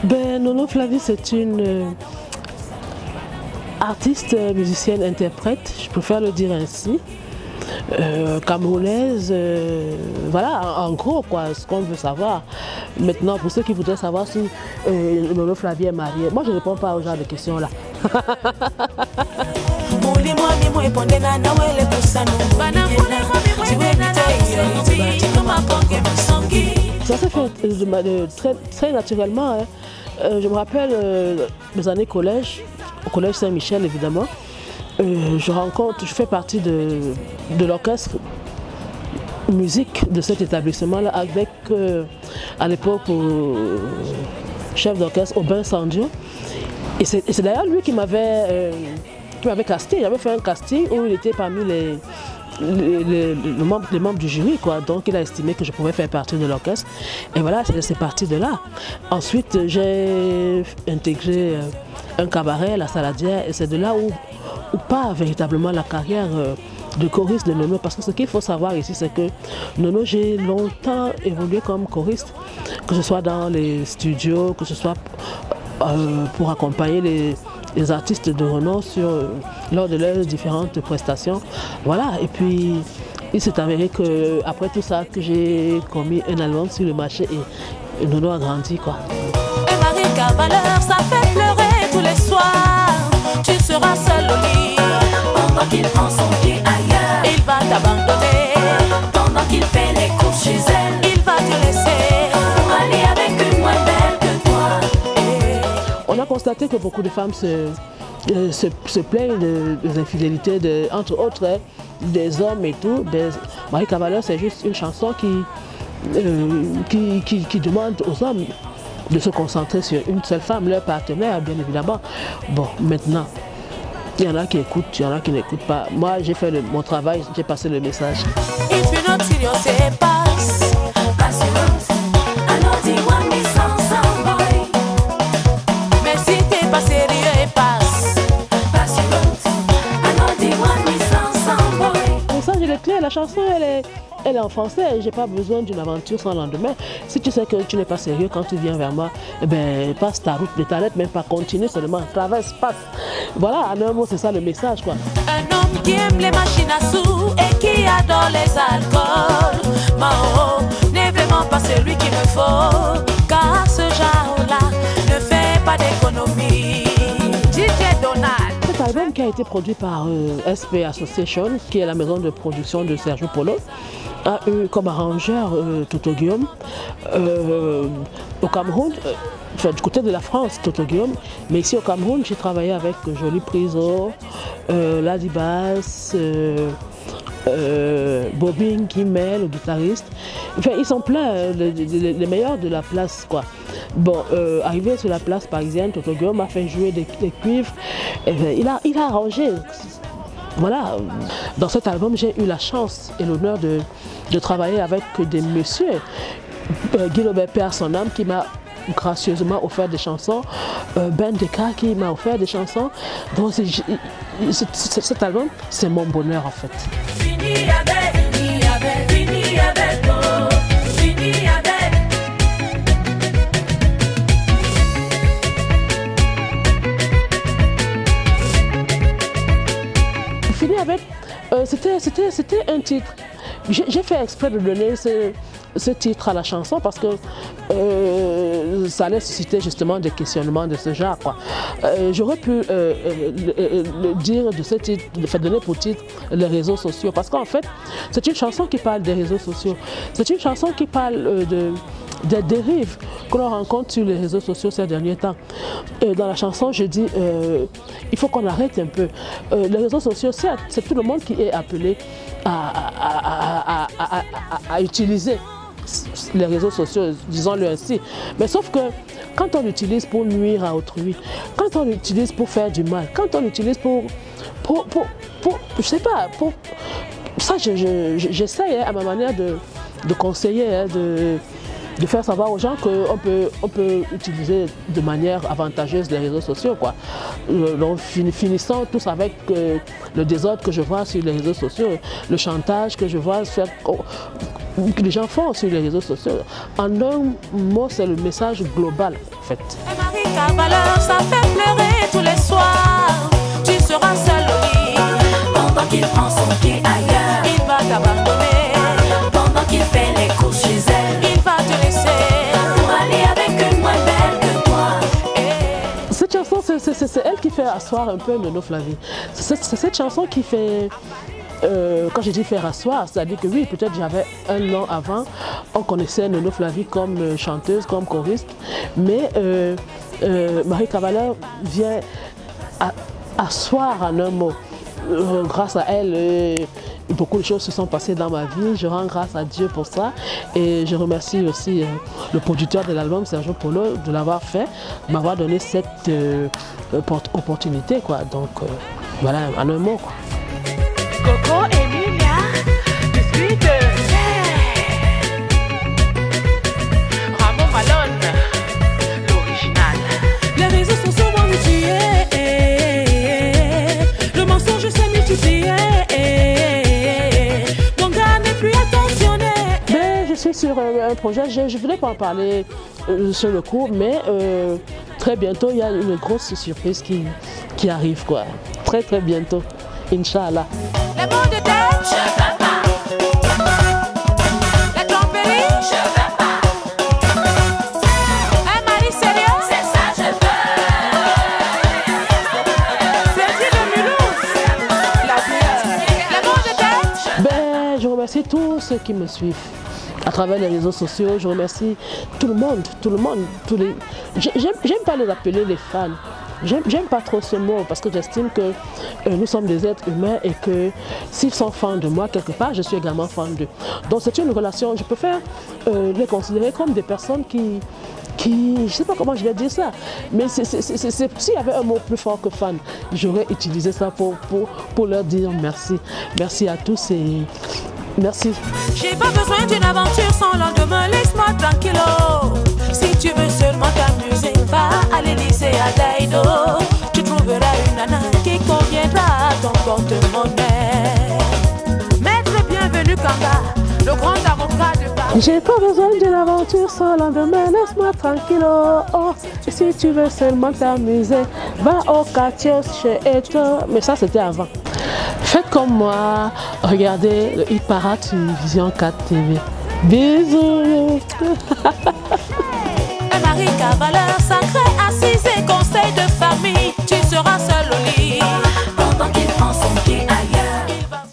Ben, Nono Flavie, c'est une artiste, musicienne, interprète, je préfère le dire ainsi. Camerounaise, voilà, en gros, quoi, ce qu'on veut savoir. Maintenant, pour ceux qui voudraient savoir si Nono Flavie est mariée, moi je ne réponds pas aux genre de questions là. Ça s'est fait très naturellement. Hein. Je me rappelle mes années collège, au collège Saint-Michel évidemment. Je fais partie de l'orchestre musique de cet établissement-là avec, à l'époque, chef d'orchestre Aubin Sandio. Et c'est d'ailleurs lui qui m'avait casté. J'avais fait un casting où il était parmi les membres du jury, quoi. Donc il a estimé que je pouvais faire partie de l'orchestre. Et voilà, c'est parti de là. Ensuite, j'ai intégré un cabaret, la Saladière, et c'est de là où part véritablement la carrière de choriste de Nono. Parce que ce qu'il faut savoir ici, c'est que Nono, j'ai longtemps évolué comme choriste, que ce soit dans les studios, que ce soit pour accompagner les artistes de renom lors de leurs différentes prestations. Voilà, et puis il s'est avéré qu'après tout ça, que j'ai commis un album sur le marché et Nono a grandi, quoi. Et Marie Cavaleur, ça fait pleurer tous les soirs. Tu seras seul au lit pendant qu'il prend son pied ailleurs. Il va t'abandonner pendant qu'il fait les courses chez elle. Il va te laisser pour aller avec une moins belle que toi. On a constaté que beaucoup de femmes se plaignent des infidélités, entre autres, hein, des hommes et tout. Marie Cavaleur, c'est juste une chanson qui demande aux hommes de se concentrer sur une seule femme, leur partenaire, bien évidemment. Bon, maintenant, il y en a qui écoutent, il y en a qui n'écoutent pas. Moi, j'ai fait mon travail, j'ai passé le message. Le message, il est clair, la chanson, elle est en français, j'ai pas besoin d'une aventure sans lendemain. Si tu sais que tu n'es pas sérieux quand tu viens vers moi, eh ben, passe ta route, ne t'arrête même pas, continue seulement, traverse, passe. Voilà, en un mot, c'est ça le message, quoi. Un homme qui aime les machines à sous et qui adore les alcools. Mao n'est vraiment pas celui qu'il me faut, car ce genre-là ne fait pas d'économie. DJ Donald. Cet album qui a été produit par SP Association, qui est la maison de production de Sergio Polo, a eu comme arrangeur Toto Guillaume. Au Cameroun, enfin du côté de la France, Toto Guillaume, mais ici au Cameroun, j'ai travaillé avec Jolie Priso, Lady Bass, Bobine Guimel, le guitariste. Enfin, ils sont pleins, les meilleurs de la place, quoi. Bon, arrivé sur la place parisienne, Toto Guillaume m'a fait jouer des cuivres. Et bien, il a arrangé. Voilà, dans cet album, j'ai eu la chance et l'honneur de travailler avec des messieurs. Guy Robert Père, son âme, qui m'a gracieusement offert des chansons. Ben Deka, qui m'a offert des chansons. Donc, cet album, c'est mon bonheur, en fait. Fini avec, fini avec, oh, fini avec. Fini avec, c'était un titre. J'ai fait exprès de donner ce titre à la chanson parce que ça allait susciter justement des questionnements de ce genre, quoi. J'aurais pu le dire de ce titre, donner pour titre les réseaux sociaux, parce qu'en fait c'est une chanson qui parle des réseaux sociaux, c'est une chanson qui parle des dérives que l'on rencontre sur les réseaux sociaux ces derniers temps. Dans la chanson, je dis il faut qu'on arrête un peu. Les réseaux sociaux, certes, c'est tout le monde qui est appelé à utiliser les réseaux sociaux, disons-le ainsi. Mais sauf que quand on l'utilise pour nuire à autrui, quand on l'utilise pour faire du mal, quand on l'utilise pour je sais pas, ça j'essaie à ma manière de conseiller, de faire savoir aux gens qu'on peut utiliser de manière avantageuse les réseaux sociaux, quoi. Donc finissant tous avec le désordre que je vois sur les réseaux sociaux, le chantage que je vois que les gens font sur les réseaux sociaux. En un mot, c'est le message global, en fait. Marie Cavaleur, ça fait pleurer tous les soirs. Tu seras seul au lit pendant qu'il prend son pied ailleurs. Il va t'abandonner pendant qu'il fait les courses chez elle. Il va te laisser pour aller avec une moins belle que toi. Cette chanson, c'est elle qui fait asseoir un peu Nono Flavie. C'est cette chanson qui fait... quand j'ai dit faire asseoir, c'est-à-dire que oui, peut-être j'avais un an avant, on connaissait Nono Flavie comme chanteuse, comme choriste, mais Marie Cavaleur vient asseoir en un mot. Grâce à elle, beaucoup de choses se sont passées dans ma vie. Je rends grâce à Dieu pour ça et je remercie aussi le producteur de l'album, Sergio Polo, de l'avoir fait, de m'avoir donné cette opportunité, quoi. Donc voilà, en un mot, quoi. Coco Emilia, biscuit de Ramon Malone, l'original. Les réseaux sont souvent mutués, le mensonge s'est multiplié, mon gars n'est plus attentionné. Mais je suis sur un projet, je ne voulais pas en parler sur le coup, mais très bientôt il y a une grosse surprise qui arrive, quoi. Très très bientôt, Inch'Allah. Les mots de tête, je veux pas. Les tromperies, je veux pas. Un mari sérieux, c'est ça, je veux. C'est dit de Mulhouse, la vie. Les mots de tête. Ben, je remercie tous ceux qui me suivent à travers les réseaux sociaux. Je remercie tout le monde, tous les... J'aime pas les appeler les fans. J'aime pas trop ce mot parce que j'estime que nous sommes des êtres humains et que s'ils sont fans de moi quelque part, je suis également fan d'eux. Donc c'est une relation, je préfère les considérer comme des personnes qui je sais pas comment je vais dire ça, mais s'il y avait un mot plus fort que fan, j'aurais utilisé ça pour leur dire merci. Merci à tous et merci. J'ai pas besoin d'une aventure sans lendemain, laisse-moi tranquillo. Si tu veux seulement t'amuser, va à l'Élysée à Daïdo. Tu trouveras une nana qui conviendra à ton porte-monnaie. Maître bienvenu Kanga, le grand avocat de Paris. J'ai pas besoin d'une aventure sans lendemain, laisse-moi tranquillo. Oh, si tu veux seulement t'amuser, va au quartier chez Eto. Mais ça c'était avant. Faites comme moi, regardez le Hit Parade sur Vision 4 TV. Bisous. Un mari cavaleur sacré, assise et conseil de